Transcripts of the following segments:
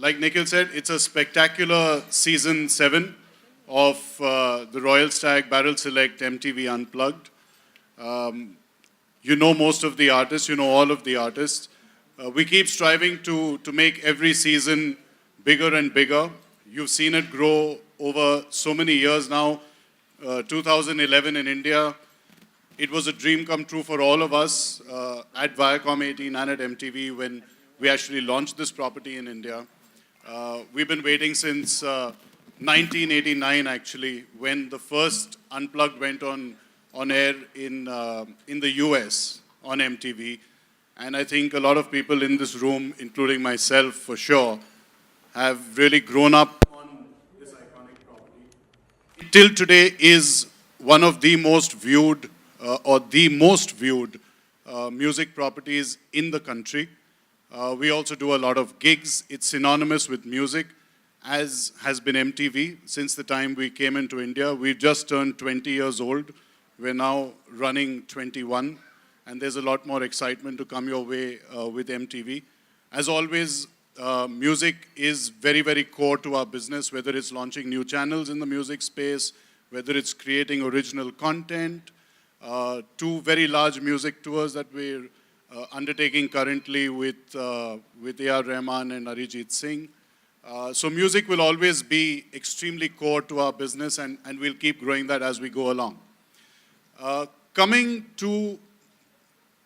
like Nikhil said, it's a spectacular season 7 of the Royal Stag Barrel Select MTV Unplugged. You know most of the artists, you know all of the artists. We keep striving to make every season bigger and bigger. You've seen it grow over so many years now. 2011 in India, it was a dream come true for all of us at Viacom 18 and at MTV when we actually launched this property in India. We've been waiting since 1989 actually, when the first Unplugged went on air in the US on MTV. And I think a lot of people in this room, including myself for sure, have really grown up on this iconic property. Till today is one of the most viewed music properties in the country. We also do a lot of gigs. It's synonymous with music, as has been MTV since the time we came into India. We've just turned 20 years old. We're now running 21, and there's a lot more excitement to come your way with MTV. As always, music is very, very core to our business, whether it's launching new channels in the music space, whether it's creating original content, 2 very large music tours that we're undertaking currently with A.R. Rahman and Arijit Singh. So music will always be extremely core to our business, and we'll keep growing that as we go along. Coming to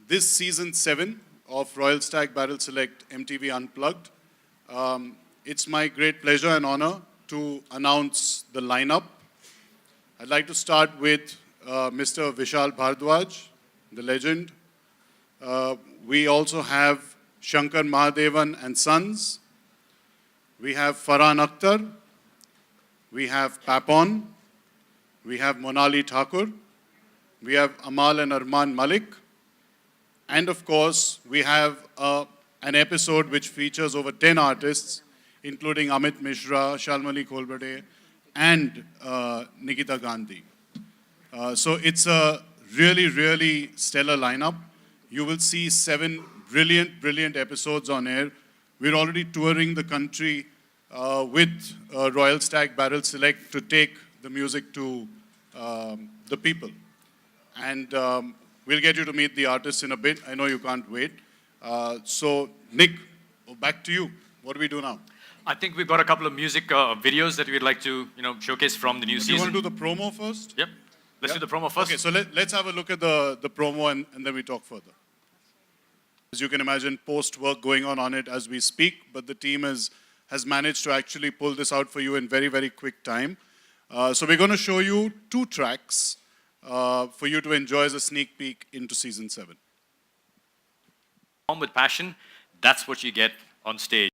this season 7 of Royal Stag Barrel Select MTV Unplugged, it's my great pleasure and honor to announce the lineup. I'd like to start with Mr. Vishal Bharadwaj, the legend. We also have Shankar Mahadevan and Sons. We have Farhan Akhtar. We have Papon. We have Monali Thakur. We have Amal and Armaan Malik. And of course, we have an episode which features over 10 artists, including Amit Mishra, Shalmali Kolbade, and Nikita Gandhi. So it's a really, really stellar lineup. You will see 7 brilliant, brilliant episodes on air. We're already touring the country with Royal Stag Barrel Select to take the music to the people. And we'll get you to meet the artists in a bit. I know you can't wait. So, Nick, back to you. What do we do now? I think we've got a couple of music videos that we'd like to, showcase from the new season. Do you want to do the promo first? Yep. Let's do the promo first. Okay, so let's have a look at the promo and then we talk further. As you can imagine, post-work going on it as we speak, but the team has managed to actually pull this out for you in very, very quick time. So we're going to show you 2 tracks for you to enjoy as a sneak peek into season 7. With passion, that's what you get on stage.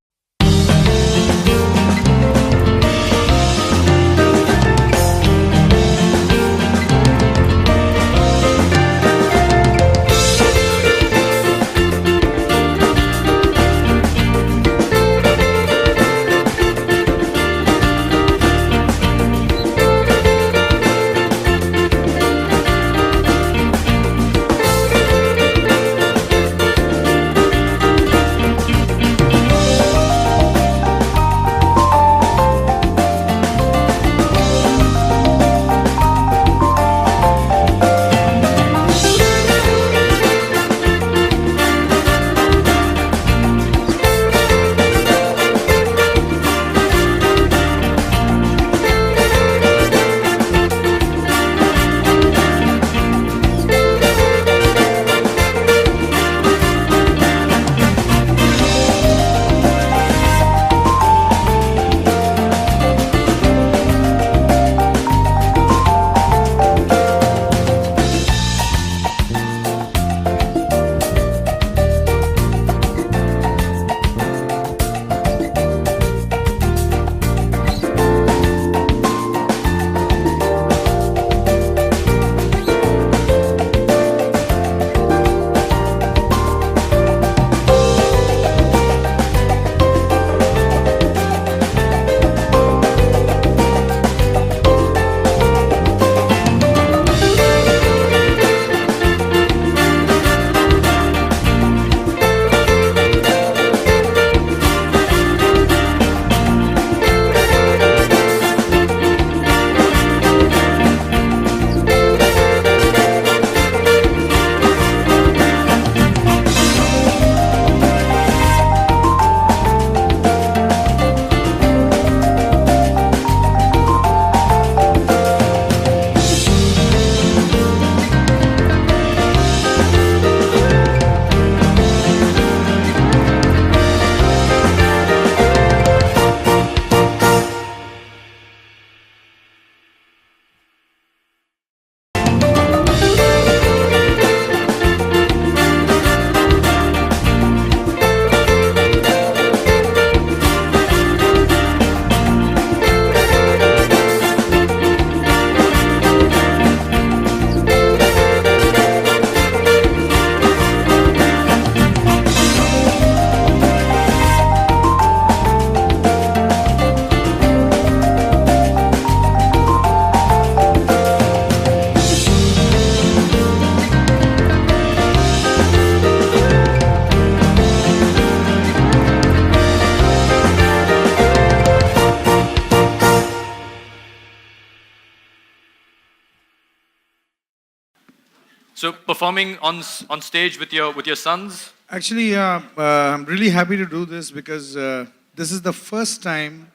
So performing on stage with your sons. Actually, I'm really happy to do this because this is the first time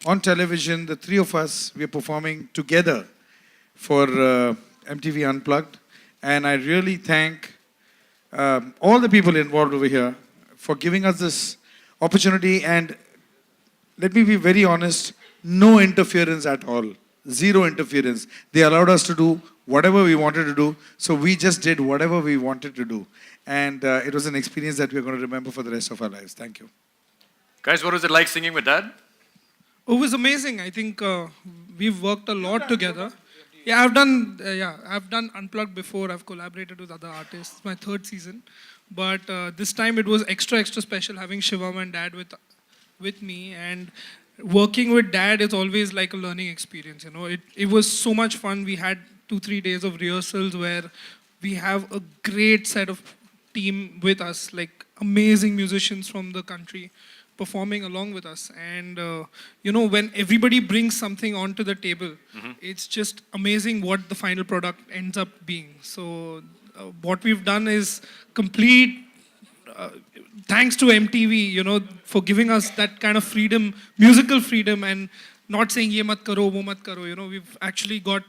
on television, the three of us, we are performing together for MTV Unplugged. And I really thank all the people involved over here for giving us this opportunity. And let me be very honest, no interference at all. Zero interference. They allowed us to do whatever we wanted to do. So we just did whatever we wanted to do. And it was an experience that we're going to remember for the rest of our lives. Thank you. Guys, what was it like singing with Dad? It was amazing. I think we've worked a lot together. Yeah, I've done Unplugged before. I've collaborated with other artists. It's my third season. But this time it was extra special having Shivam and Dad with me. And working with Dad is always like a learning experience. You know, it was so much fun. We had 2-3 days of rehearsals where we have a great set of team with us, like amazing musicians from the country performing along with us. And you know, when everybody brings something onto the table, it's just amazing what the final product ends up being. So what we've done is complete thanks to MTV, you know, for giving us that kind of freedom, musical freedom, and not saying ye mat karo, wo mat karo. You know, we've actually got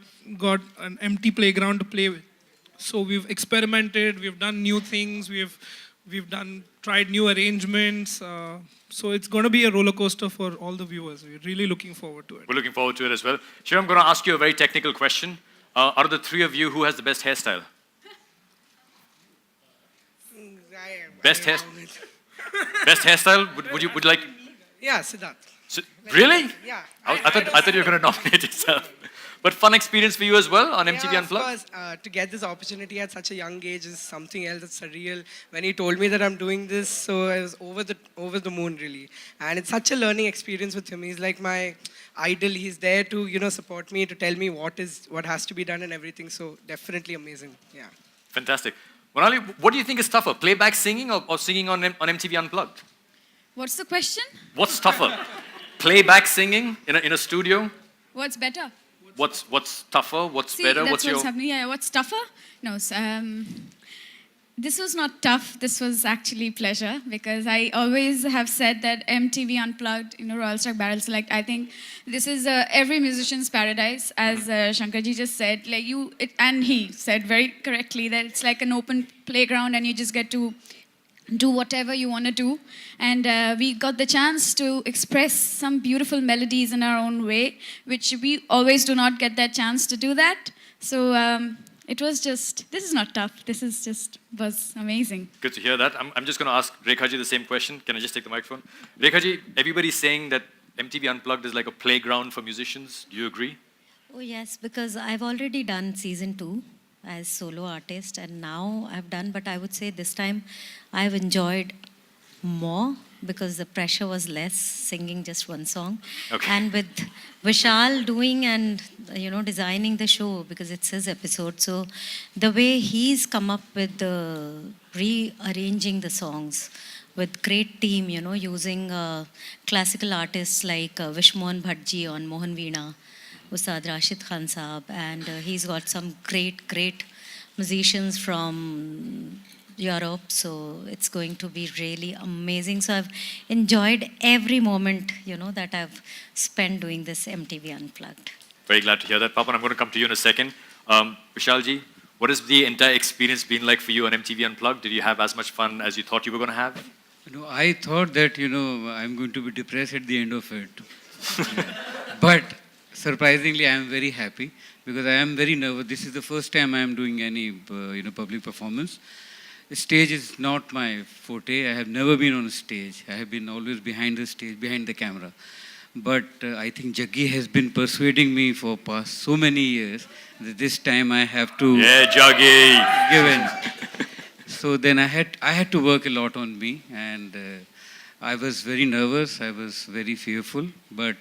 an empty playground to play with. So we've experimented, we've done new things, we've tried new arrangements. So it's going to be a roller coaster for all the viewers. We're really looking forward to it. We're looking forward to it as well. Shiv, I'm going to ask you a very technical question. Out of the three of you, who has the best hairstyle? Best hairstyle? Would you like? Yeah, Siddharth. Really? Yeah. I thought you were going to nominate yourself. But fun experience for you as well on MTV Unplugged? Of course, to get this opportunity at such a young age is something else. It's surreal. When he told me that I'm doing this, so I was over the moon really. And it's such a learning experience with him. He's like my idol. He's there to, you know, support me, to tell me what has to be done and everything. So definitely amazing. Yeah. Fantastic. Monali, what do you think is tougher, playback singing or singing on MTV Unplugged? What's the question? What's tougher, playback singing in a studio? What's better? What's tougher? What's See, better? That's what's happening. Yeah, what's tougher? No, this was not tough. This was actually pleasure because I always have said that MTV Unplugged, you know, Royal Stag Barrel Select. I think this is every musician's paradise, as Shankarji just said. Like and he said very correctly that it's like an open playground, and you just get to do whatever you want to do. And we got the chance to express some beautiful melodies in our own way, which we always do not get that chance to do that. So it was just, this is not tough. This is just, was amazing. Good to hear that. I'm just going to ask Rekhaji the same question. Can I just take the microphone? Rekhaji, everybody's saying that MTV Unplugged is like a playground for musicians. Do you agree? Oh yes, because I've already done season 2 as solo artist, and now I've done, but I would say this time I've enjoyed more because the pressure was less, singing just one song. Okay. And with Vishal doing and, you know, designing the show, because it's his episode, so the way he's come up with rearranging the songs with great team, you know, using classical artists like Vishmohan Bhattji on Mohan Veena, Ustad Rashid Khan Saab, and he's got some great musicians from Europe, so it's going to be really amazing. So I've enjoyed every moment, you know, that I've spent doing this MTV Unplugged. Very glad to hear that, Papan. I'm going to come to you in a second. Vishalji, what has the entire experience been like for you on MTV Unplugged? Did you have as much fun as you thought you were going to have? You know, I thought that, you know, I'm going to be depressed at the end of it. But surprisingly, I am very happy because I am very nervous. This is the first time I am doing any, you know, public performance. The stage is not my forte. I have never been on a stage. I have been always behind the stage, behind the camera. But I think Jaggi has been persuading me for past so many years that this time I have to give in. So then I had to work a lot on me, and I was very nervous. I was very fearful, but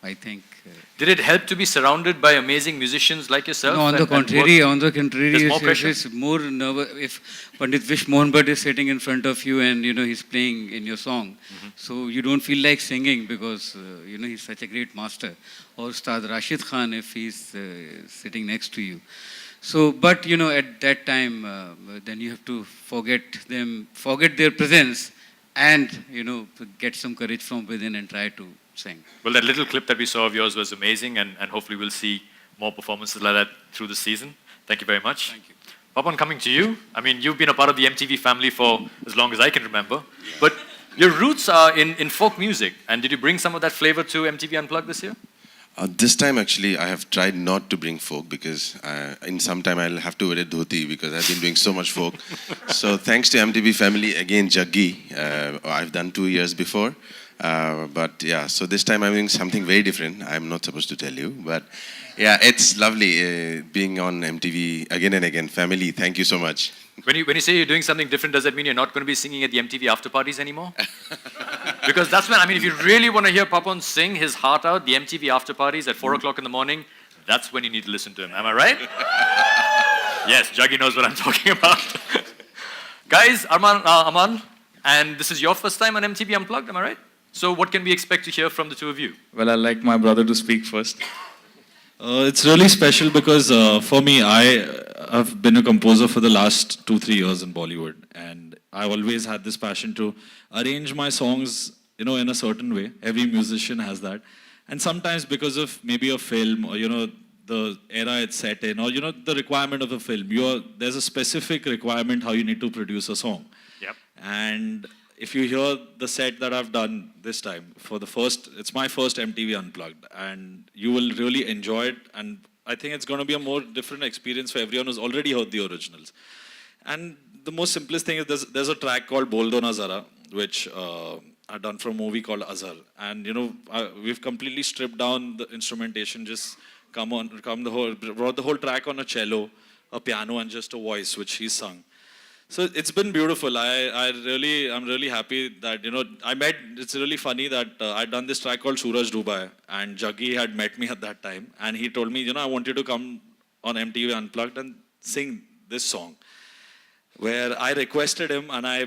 I think. Did it help to be surrounded by amazing musicians like yourself? No, on the contrary, it's more nervous. If Pandit Vish Mohan Bhatt is sitting in front of you and, you know, he's playing in your song, so you don't feel like singing because, you know, he's such a great master. Or Ustad Rashid Khan if he's sitting next to you. So, but you know, at that time, then you have to forget them, forget their presence, and you know, get some courage from within and try to sing. Well, that little clip that we saw of yours was amazing, and hopefully we'll see more performances like that through the season. Thank you very much. Thank you. Papan, coming to you. I mean, you've been a part of the MTV family for as long as I can remember, but your roots are in folk music. And did you bring some of that flavor to MTV Unplugged this year? This time, actually, I have tried not to bring folk because in some time I'll have to wear a dhoti because I've been doing so much folk. So thanks to MTV family, again, Jaggi. I've done 2 years before. But yeah, so this time I'm doing something very different. I'm not supposed to tell you. But yeah, it's lovely being on MTV again and again. Family, thank you so much. When you say you're doing something different, does that mean you're not going to be singing at the MTV after parties anymore? Because that's when, I mean, if you really want to hear Papan sing his heart out, the MTV after parties at 4 o'clock in the morning, that's when you need to listen to him. Am I right? Yes, Jaggi knows what I'm talking about. Guys, Armaan, and this is your first time on MTV Unplugged, am I right? So what can we expect to hear from the two of you? Well, I'd like my brother to speak first. It's really special because for me, I have been a composer for the last 2-3 years in Bollywood, and I always had this passion to arrange my songs, you know, in a certain way. Every musician has that, and sometimes because of maybe a film or the era it's set in, or the requirement of a film, there's a specific requirement how you need to produce a song. Yep. And if you hear the set that I've done this time, it's my first MTV Unplugged, and you will really enjoy it, and I think it's going to be a more different experience for everyone who's already heard the originals. And the most simplest thing is there's a track called Bol Do Na Zara, which I've done for a movie called Azhar, and we've completely stripped down the instrumentation, just brought the whole track on a cello, a piano, and just a voice, which he sung. So it's been beautiful. I'm really happy that, it's really funny that I'd done this track called Suraj Dubai, and Jaggi had met me at that time, and he told me, I want you to come on MTV Unplugged and sing this song, where I requested him and I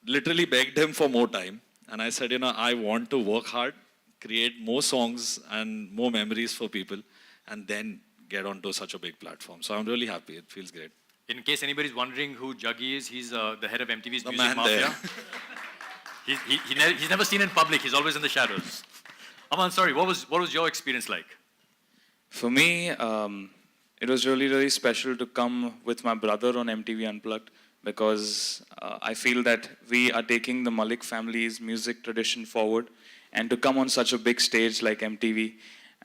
literally begged him for more time. And I said, I want to work hard, create more songs and more memories for people, and then get onto such a big platform. So I'm really happy. It feels great. In case anybody's wondering who Jaggi is, he's the head of MTV's The Music man Mafia. He's never seen in public. He's always in the shadows. Armaan, sorry, what was your experience like? For me, it was really, really special to come with my brother on MTV Unplugged because I feel that we are taking the Malik family's music tradition forward, and to come on such a big stage like MTV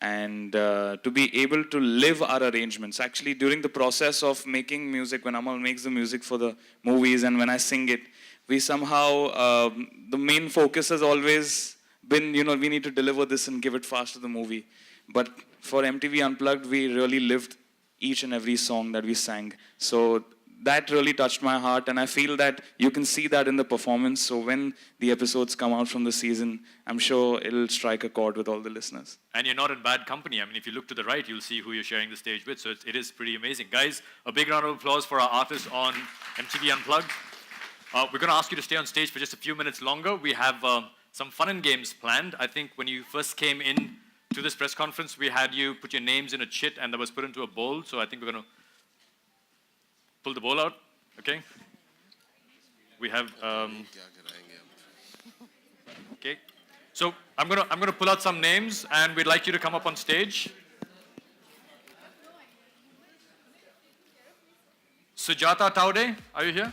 and to be able to live our arrangements. Actually, during the process of making music, when Amal makes the music for the movies and when I sing it, we somehow, the main focus has always been, we need to deliver this and give it fast to the movie. But for MTV Unplugged, we really lived each and every song that we sang. So that really touched my heart, and I feel that you can see that in the performance. So when the episodes come out from the season, I'm sure it'll strike a chord with all the listeners. And you're not in bad company. I mean, if you look to the right, you'll see who you're sharing the stage with. So it is pretty amazing. Guys, a big round of applause for our artists on MTV Unplugged. We're going to ask you to stay on stage for just a few minutes longer. We have some fun and games planned. I think when you first came in to this press conference, we had you put your names in a chit and that was put into a bowl. So I think we're going to pull the bowl out, okay? We have, okay. So I'm gonna pull out some names, and we'd like you to come up on stage. Sujata Taude, are you here?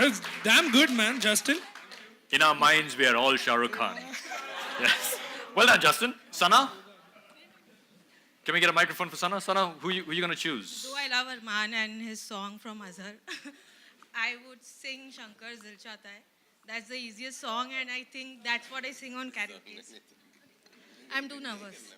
That's damn good, man, Justin. In our minds, we are all Shah Rukh Khan. Yes. Well done, Justin. Sana? Can we get a microphone for Sana? Sana, who you going to choose? Though I love Armaan and his song from Azhar, I would sing Shankar's Dil Chahta Hai. That's the easiest song, and I think that's what I sing on karaoke. I'm too nervous.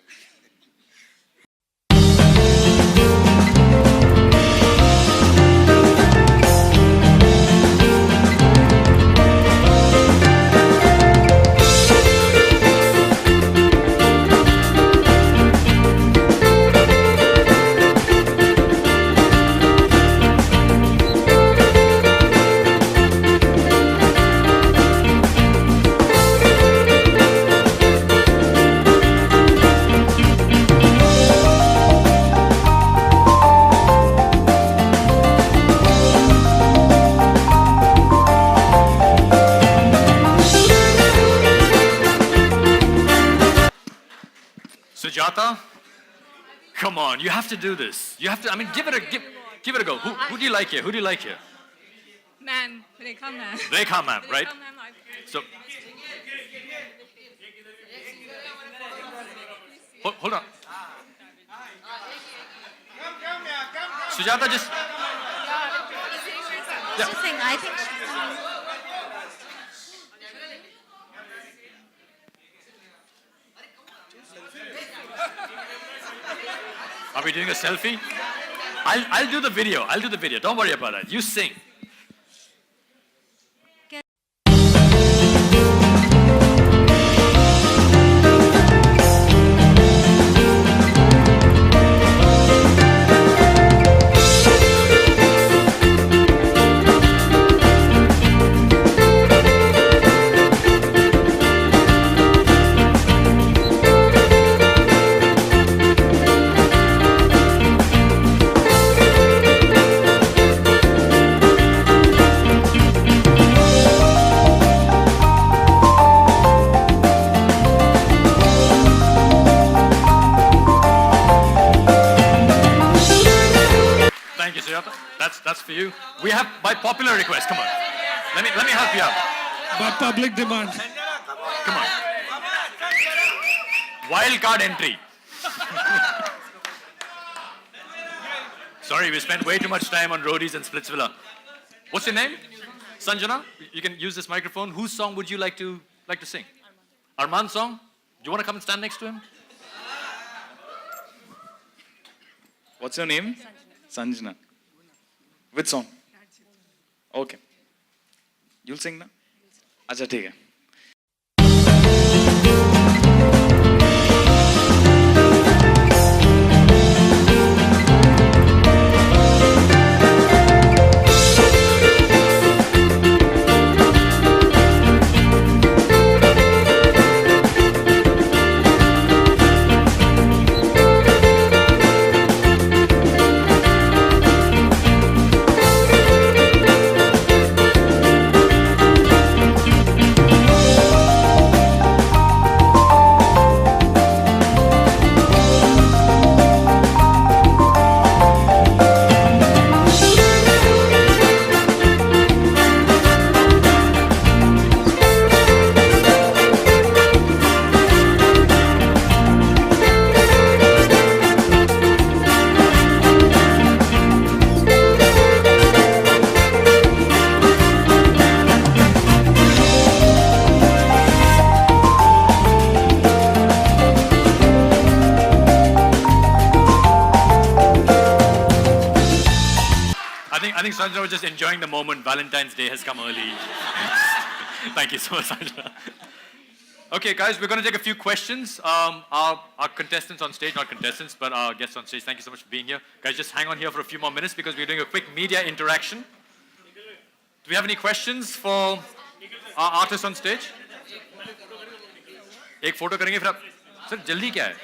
Sujata? Come on, you have to do this. You have to, I mean, give it a go. Who do you like here? Who do you like here? Ma'am, Rekha ma'am. Rekha ma'am, right? Rekha ma'am, So, hold on. Sujata, just... Yeah. Just sing. I think Are we doing a selfie? I'll do the video. I'll do the video. Don't worry about that. You sing. Thank you, Sujata. That's for you. We have, by popular request, come on. Let me help you out. By public demand. Come on. Wild card entry. Sorry, we spent way too much time on roadies and Splitsvilla. What's your name? Sanjana? You can use this microphone. Whose song would you like to sing? Armaan's song? Do you want to come and stand next to him? What's your name? Sanjana. Which song? Okay. You'll sing now? अच्छा ठीक है. I think Sanjana was just enjoying the moment. Valentine's Day has come early. Thank you so much, Sanjana. Okay, guys, we're going to take a few questions. Our contestants on stage, not contestants, but our guests on stage, thank you so much for being here. Guys, just hang on here for a few more minutes because we're doing a quick media interaction. Do we have any questions for our artists on stage? एक photo करेंगे फिर आप sir जल्दी क्या है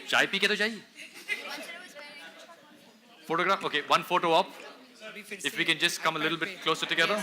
चाय P के तो जाइए photograph okay one photo op if we can just come a little bit closer together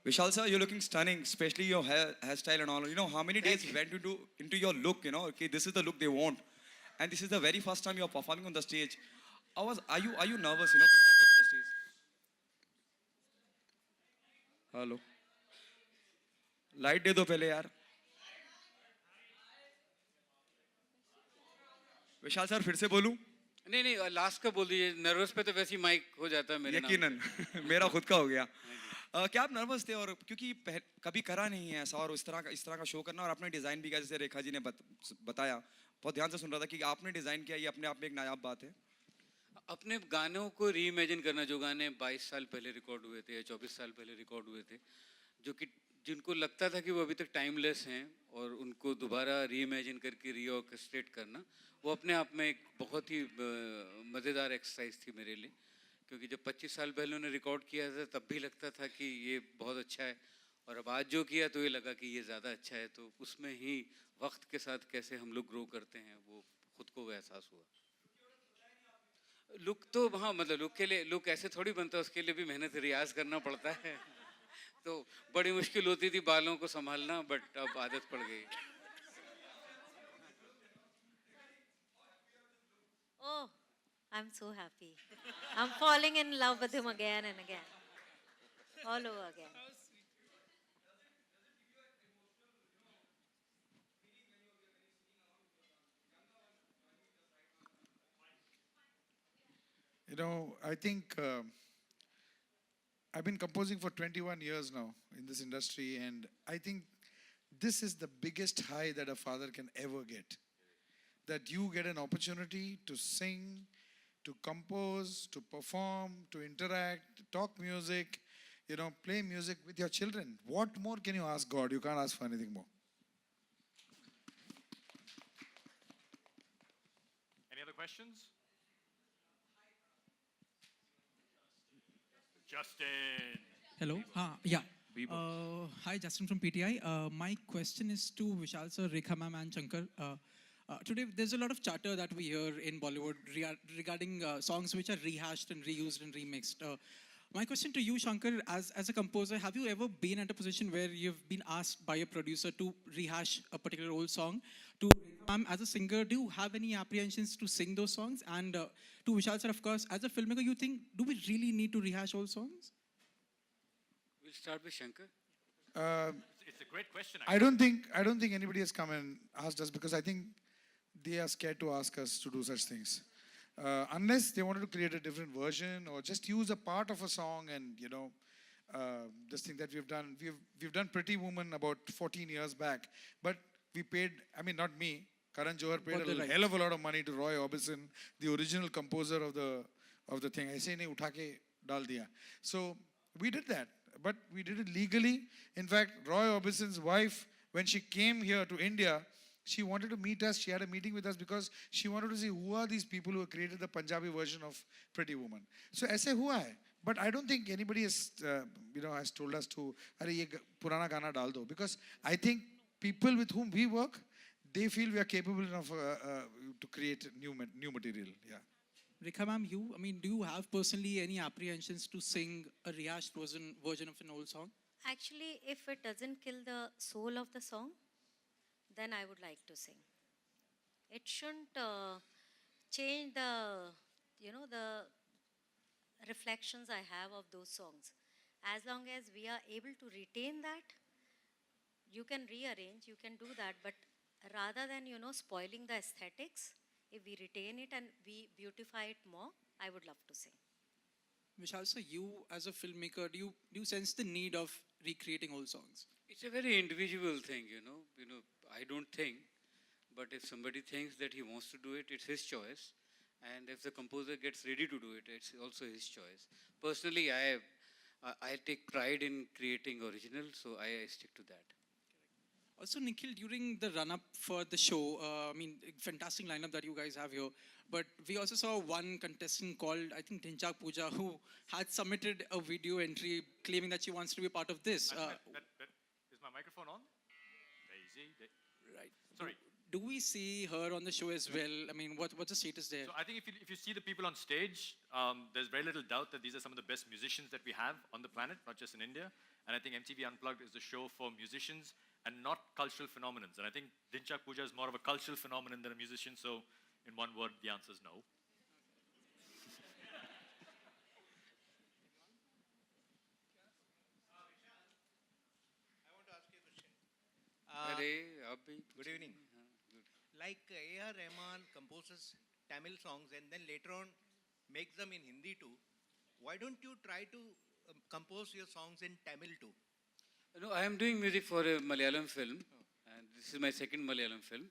Vishal sir, you're looking stunning, especially your hairstyle and all. You know how many days went into your look. You know, okay, this is the look they want, and this is the very first time you're performing on the stage. Are you nervous? You know, before going on the stage. Hello. Light दे दो पहले यार. विशाल sir फिर से बोलूं? नहीं नहीं last का बोल दीजिए, नर्वस पे तो वैसे ही माइक हो जाता है मेरे नाम। यकीनन मेरा खुद का हो गया। क्या आप नर्वस थे? और क्योंकि कभी करा नहीं है ऐसा, और इस तरह का शो करना, और आपने डिज़ाइन भी किया, जैसे रेखा जी ने बताया, बहुत ध्यान से सुन रहा था कि आपने डिज़ाइन किया, ये अपने आप में एक नायाब बात है। अपने गानों को रीइमेजिन करना, जो गाने 22 साल पहले रिकॉर्ड हुए थे या 24 साल पहले रिकॉर्ड हुए थे, जो कि जिनको लगता था कि वो अभी तक टाइमलेस हैं, और उनको दोबारा रीइमेजिन करके रीऑर्केस्ट्रेट करना, वो अपने आप में एक बहुत ही मज़ेदार एक्सरसाइज थी मेरे लिए। क्योंकि जब 25 साल पहले उन्होंने रिकॉर्ड किया था तब भी लगता था कि ये बहुत अच्छा है, और अब आज जो किया तो ये लगा कि ये ज़्यादा अच्छा है। तो उसमें ही वक्त के साथ कैसे हम लोग ग्रो करते हैं, वो खुद को वो एहसास हुआ। लुक तो हाँ, मतलब लुक के लिए, लुक ऐसे थोड़ी बनता है, उसके लिए भी मेहनत रियाज करना पड़ता है। तो बड़ी मुश्किल होती थी बालों को संभालना, बट अब आदत पड़ गई। Oh, I'm so happy. I'm falling in love with him again and again. All over again. You know, I think I've been composing for 21 years now in this industry, and I think this is the biggest high that a father can ever get. That you get an opportunity to sing, to compose, to perform, to interact, talk music, you know, play music with your children. What more can you ask God? You can't ask for anything more. Any other questions? Justin. Hello. Yeah. Hi, Justin from PTI. My question is to Vishal sir, Rekha ma'am, and Shankar. Today, there's a lot of chatter that we hear in Bollywood regarding songs which are rehashed and reused and remixed. My question to you, Shankar, as a composer, have you ever been at a position where you've been asked by a producer to rehash a particular old song? To Ma'am, as a singer, do you have any apprehensions to sing those songs? And to Vishal sir, of course, as a filmmaker, you think, do we really need to rehash old songs? We'll start with Shankar. It's a great question. I don't think anybody has come and asked us, because I think they are scared to ask us to do such things. Unless they wanted to create a different version or just use a part of a song, and you know, this thing that we've done. We've done Pretty Woman about 14 years back, but we paid. I mean, not me. Karan Johar paid a hell of a lot of money to Roy Orbison, the original composer of the thing. ऐसे नहीं उठा के डाल दिया. So we did that, but we did it legally. In fact, Roy Orbison's wife, when she came here to India, she wanted to meet us. She had a meeting with us because she wanted to see who are these people who have created the Punjabi version of Pretty Woman. So ऐसे हुआ है. But I don't think anybody has, has told us to, अरे ये पुराना गाना डाल दो. Because I think people with whom we work, they feel we are capable enough to create new material. Yeah. Rekha ma'am, do you have personally any apprehensions to sing a rehashed version of an old song? Actually, if it doesn't kill the soul of the song, then I would like to sing. It shouldn't change the reflections I have of those songs. As long as we are able to retain that, you can rearrange, you can do that, but rather than, spoiling the aesthetics, if we retain it and we beautify it more, I would love to sing. Vishal sir, you as a filmmaker, do you sense the need of recreating old songs? It's a very individual thing, I don't think, but if somebody thinks that he wants to do it, it's his choice. And if the composer gets ready to do it, it's also his choice. Personally, I take pride in creating original, so I stick to that. Also, Nikhil, during the run-up for the show, fantastic lineup that you guys have here. But we also saw one contestant called, I think, Dhinchak Pooja, who had submitted a video entry claiming that she wants to be a part of this. Is my microphone on? Daisy. Right. Sorry. do we see her on the show as well? I mean, what's the status there? So I think if you see the people on stage, there's very little doubt that these are some of the best musicians that we have on the planet, not just in India. And I think MTV Unplugged is the show for musicians and not cultural phenomenons. And I think Dinchak Puja is more of a cultural phenomenon than a musician. So in one word, the answer is no. Good evening. Like A.R. Rahman composes Tamil songs and then later on makes them in Hindi too, why don't you try to compose your songs in Tamil too? No, I am doing music for a Malayalam film, and this is my second Malayalam film.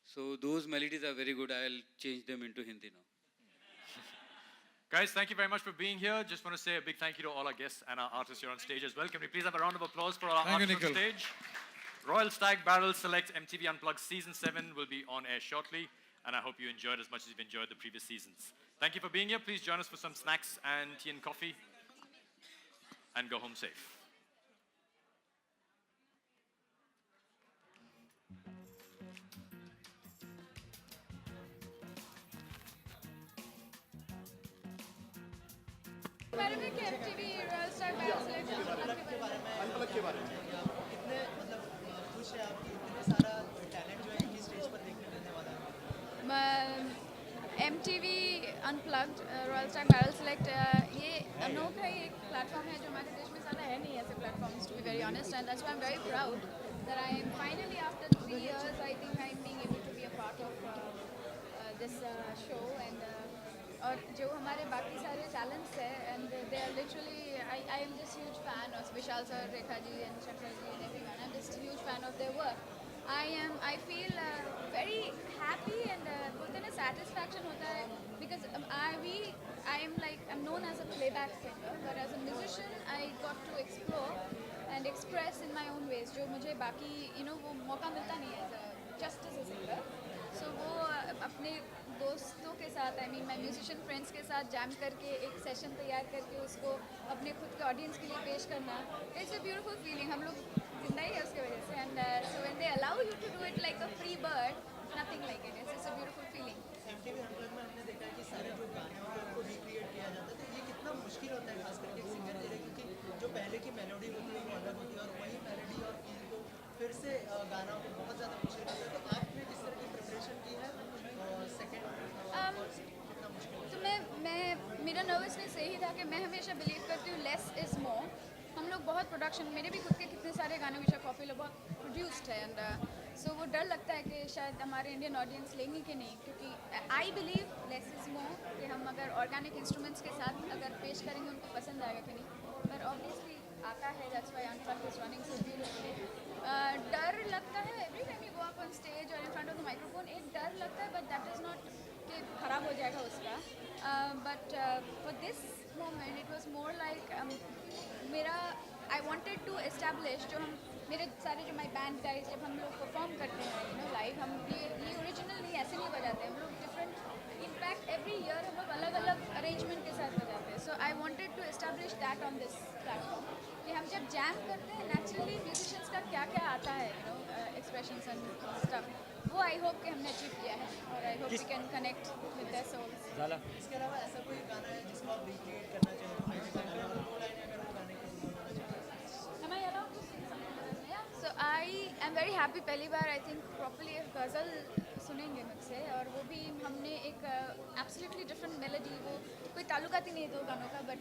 So those melodies are very good. I'll change them into Hindi now. Guys, thank you very much for being here. Just want to say a big thank you to all our guests and our artists here on stage as well. Can we please have a round of applause for our artists on stage? Royal Stag Barrel Select MTV Unplugged Season 7 will be on air shortly, and I hope you enjoyed as much as you've enjoyed the previous seasons. Thank you for being here. Please join us for some snacks and tea and coffee, and go home safe. MTV Royal Stag Barrel Select unplug के बारे में कितने मतलब खुश है आप कि इतने सारा टैलेंट जो है एक ही स्टेज पर देखने मिलने वाला है? MTV Unplugged Royal Stag Barrel Select ये अनोखा ही एक प्लेटफॉर्म है जो हमारे देश में ज़्यादा है नहीं ऐसे platforms, to be very honest, and that's why I'm very proud that I am finally, after 3 years, I think I'm being able to be a part of this show. And और जो हमारे बाकी सारे talents है, and they are literally, I am just huge fan of Vishal sir, Rekha ji and Shankar ji and everyone. I'm just a huge fan of their work. I feel very happy and बोलते हैं ना satisfaction होता है, because I'm known as a playback singer, but as a musician I got to explore and express in my own ways जो मुझे बाकी वो मौका मिलता नहीं है just as a singer. So वो अपने दोस्तों के साथ my musician friends के साथ jam करके एक session तैयार करके उसको अपने खुद के audience के लिए पेश करना, it's a beautiful feeling. हम लोग जिंदा ही है उसके वजह से, and so when they allow you to do it like a free bird, nothing like it. It's a beautiful feeling. MTV Unplugged में हमने देखा है कि सारे जो गाने हैं उनको रिक्रिएट किया जाता है, तो ये कितना मुश्किल होता है खास करके एक सिंगर के लिए, क्योंकि जो पहले की मेलोडी होती है वो अलग होती है और वही मेलोडी और फील को फिर से गाना हो बहुत ज़्यादा मुश्किल होता है. तो आपने किस तरह की प्रिपरेशन की है और सेकेंड कितना मुश्किल? तो मेरा नर्वसनेस यही था कि मैं हमेशा बिलीव करती हूँ लेस इज़ मोर. हम लोग बहुत प्रोडक्शन, मेरे भी खुद के कितने सारे गाने विच आर पॉपुलर बहुत प्रोड्यूस्ड है, एंड सो वो डर लगता है कि शायद हमारे इंडियन ऑडियंस लेंगे कि नहीं, क्योंकि I believe less is more, कि हम अगर ऑर्गेनिक इंस्ट्रूमेंट्स के साथ अगर पेश करेंगे उनको पसंद आएगा कि नहीं. पर ऑब्वियसली आता है, that's why unplugged is running so beautifully. डर लगता है every time you go up on stage और in front of the microphone, एक डर लगता है, बट दैट इज़ नॉट कि खराब हो जाएगा उसका. But for this moment it was more like मेरा आई वॉन्टेड टू एस्टैब्लिश, जो हम मेरे सारे जो माई बैंड गाइज जब हम लोग परफॉर्म करते हैं लाइव, हम ये ओरिजिनल नहीं ऐसे नहीं बजाते, हम लोग डिफरेंट, इनफैक्ट एवरी ईयर हम लोग अलग अलग अरेंजमेंट के साथ बजाते हैं. So I wanted to establish that on this platform, कि हम जब जैम करते हैं नेचुरली म्यूजिशियंस का क्या क्या आता है, एक्सप्रेशंस एंड स्टफ, वो आई होप कि हमने अचीव किया है, और I hope we can connect with their souls. इसके अलावा ऐसा कोई गाना है जिसको आप रिक्रिएट करना चाहिए? Am I allowed to sing something? Yeah. So I am very happy. पहली बार I think properly एक गज़ल सुनेंगे मुझसे, और वो भी हमने एक absolutely different melody, वो कोई ताल्लुकात ही नहीं है दो गानों का, but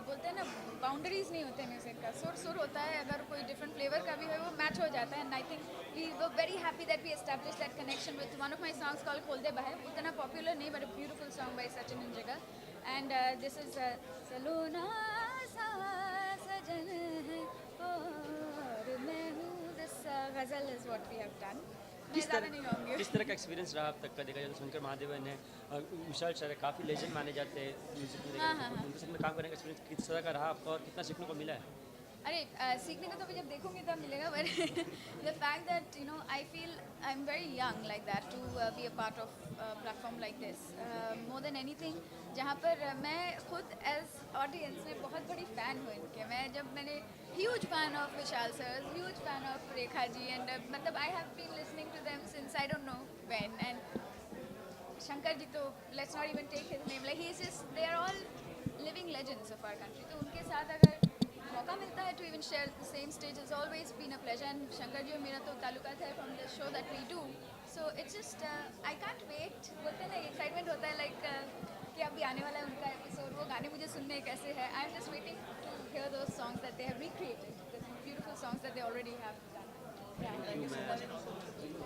बोलते हैं ना बाउंड्रीज नहीं होते म्यूज़िक का, सुर होता है, अगर कोई डिफरेंट फ्लेवर का भी है वो मैच हो जाता है. And I think we were very happy that we establish that connection with one of my songs called खोल दे बाहर. उतना पॉपुलर नहीं, but a beautiful song by Sachin Jigar. And this is सलोना सा सजन है और मैं हूँ, this ghazal is what we have done. किस तरह का एक्सपीरियंस रहा अब तक का? देखा जाए तो शंकर महादेवन है, विशाल सर है, काफ़ी लेजेंड माने जाते हैं म्यूजिक में, उनके साथ में काम करने का एक्सपीरियंस किस तरह का रहा आपका और कितना सीखने को मिला है? अरे सीखने को तो अभी जब देखूंगी तब मिलेगा, but the fact that I feel I'm very young like that to be a part of a platform like this, more than anything, जहाँ पर मैं खुद as audience में बहुत बड़ी fan हूँ इनके। मैंने huge fan of Vishal sir, huge fan of Rekha ji, and मतलब I have been listening to them since I don't know when, and Shankar ji to let's not even take his name, like he's just, they are all living legends of our country, तो उनके साथ अगर मौका मिलता है to even share the same stage has always been a pleasure, and Shankar ji और मेरा तो ताल्लुकात है from the show that we do, so it's just I can't wait, बोलते हैं ना excitement होता है like कि अभी आने वाला है उनका episode, वो गाने मुझे सुनने कैसे हैं, I'm just waiting to hear those songs that they have recreated, the beautiful songs that they already have done.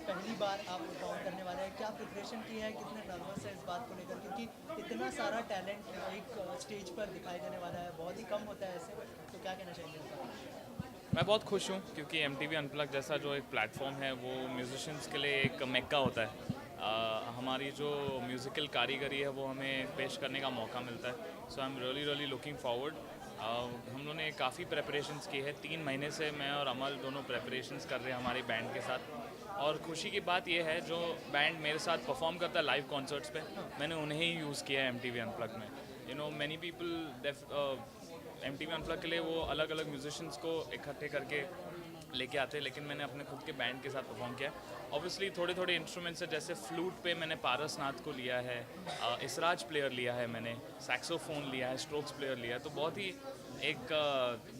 पहली बार आप परफॉर्म करने वाले हैं, क्या प्रिपरेशन की है, कितने नर्वस है इस बात को लेकर, क्योंकि इतना सारा टैलेंट एक स्टेज पर दिखाई देने वाला है, बहुत ही कम होता है ऐसे, तो क्या कहना चाहेंगे? मैं बहुत खुश हूँ क्योंकि MTV अनप्लग जैसा जो एक प्लेटफॉर्म है वो म्यूजिशियंस के लिए एक मेक्का होता है। हमारी जो म्यूज़िकल कारीगरी है वो हमें पेश करने का मौका मिलता है, so I am really looking forward. हम लोगों ने काफ़ी प्रेपरेशंस की है, 3 महीने से मैं और अमल दोनों प्रेपरेशंस कर रहे हैं हमारी बैंड के साथ, और खुशी की बात यह है जो बैंड मेरे साथ परफॉर्म करता है लाइव कॉन्सर्ट्स पे, मैंने उन्हें ही यूज़ किया है MTV अनप्लग में। मैनी पीपल MTV अनप्लग के लिए वो अलग अलग म्यूजिशियंस को इकट्ठे करके लेके आते हैं, लेकिन मैंने अपने खुद के बैंड के साथ परफॉर्म किया। ऑब्वियसली थोड़े थोड़े इंस्ट्रूमेंट्स है, जैसे फ्लूट पे मैंने पारस नाथ को लिया है, इसराज प्लेयर लिया है मैंने, सैक्सोफोन लिया है, स्ट्रोक्स प्लेयर लिया है, तो बहुत ही एक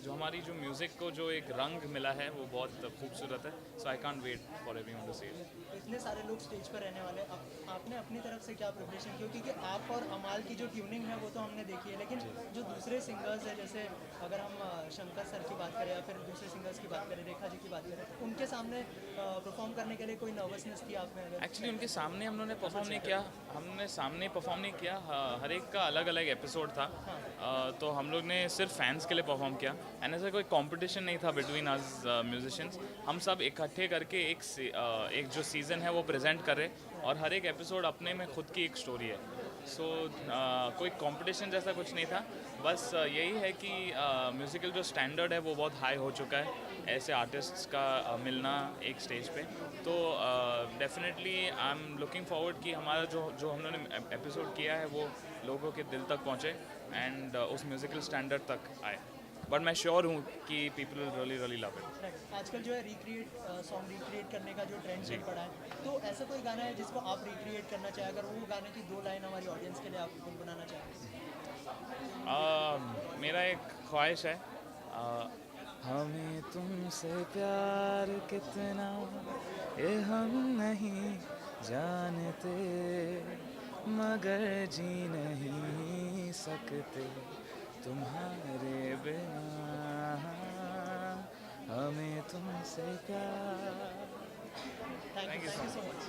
जो हमारी जो म्यूज़िक को जो एक रंग मिला है वो बहुत खूबसूरत है, so I can't wait for everyone to see it. इतने सारे लोग स्टेज पर रहने वाले, अब आपने अपनी तरफ से क्या प्रिपरेशन की, क्योंकि आप और अमाल की जो ट्यूनिंग है वो तो हमने देखी है, लेकिन जो दूसरे सिंगर्स हैं, जैसे अगर हम शंकर सर की बात करें या फिर दूसरे सिंगर्स की बात करें, रेखा जी की बात करें, उनके सामने परफॉर्म करने के लिए कोई नर्वसनेस थी आप में? अगर एक्चुअली उनके सामने हम लोगों ने परफॉर्म नहीं किया, हमने सामने परफॉर्म नहीं किया, हर एक का अलग अलग एपिसोड था, तो हम लोग ने सिर्फ फैंस के लिए परफॉर्म किया, एंड ऐसा कोई कंपटीशन नहीं था बिटवीन अस म्यूजिशियंस, हम सब इकट्ठे करके एक जो सीज़न है वो प्रेजेंट कर रहे, और हर एक एपिसोड अपने में खुद की एक स्टोरी है, सो कोई कंपटीशन जैसा कुछ नहीं था, बस यही है कि म्यूज़िकल जो स्टैंडर्ड है वो बहुत हाई हो चुका है ऐसे आर्टिस्ट्स का मिलना एक स्टेज पे, तो definitely I am looking forward कि हमारा जो हम लोगों ने एपिसोड किया है वो लोगों के दिल तक पहुँचे एंड उस म्यूज़िकल स्टैंडर्ड तक आए, बट मैं श्योर हूँ कि पीपल रियली लव इट। आजकल जो है सॉन्ग रिक्रिएट करने का जो ट्रेंड चल पड़ा है, तो ऐसा कोई गाना है जिसको आप रिक्रिएट करना चाहें, अगर वो गाने की 2 लाइन हमारी ऑडियंस के लिए आप गुनगुनाना चाहें? मेरा एक ख्वाहिश है, हमें तुमसे प्यार कितना ये हम नहीं जानते, मगर जी नहीं सकते तुम्हारे बिना, हमें तुमसे प्यार। Thank you so much.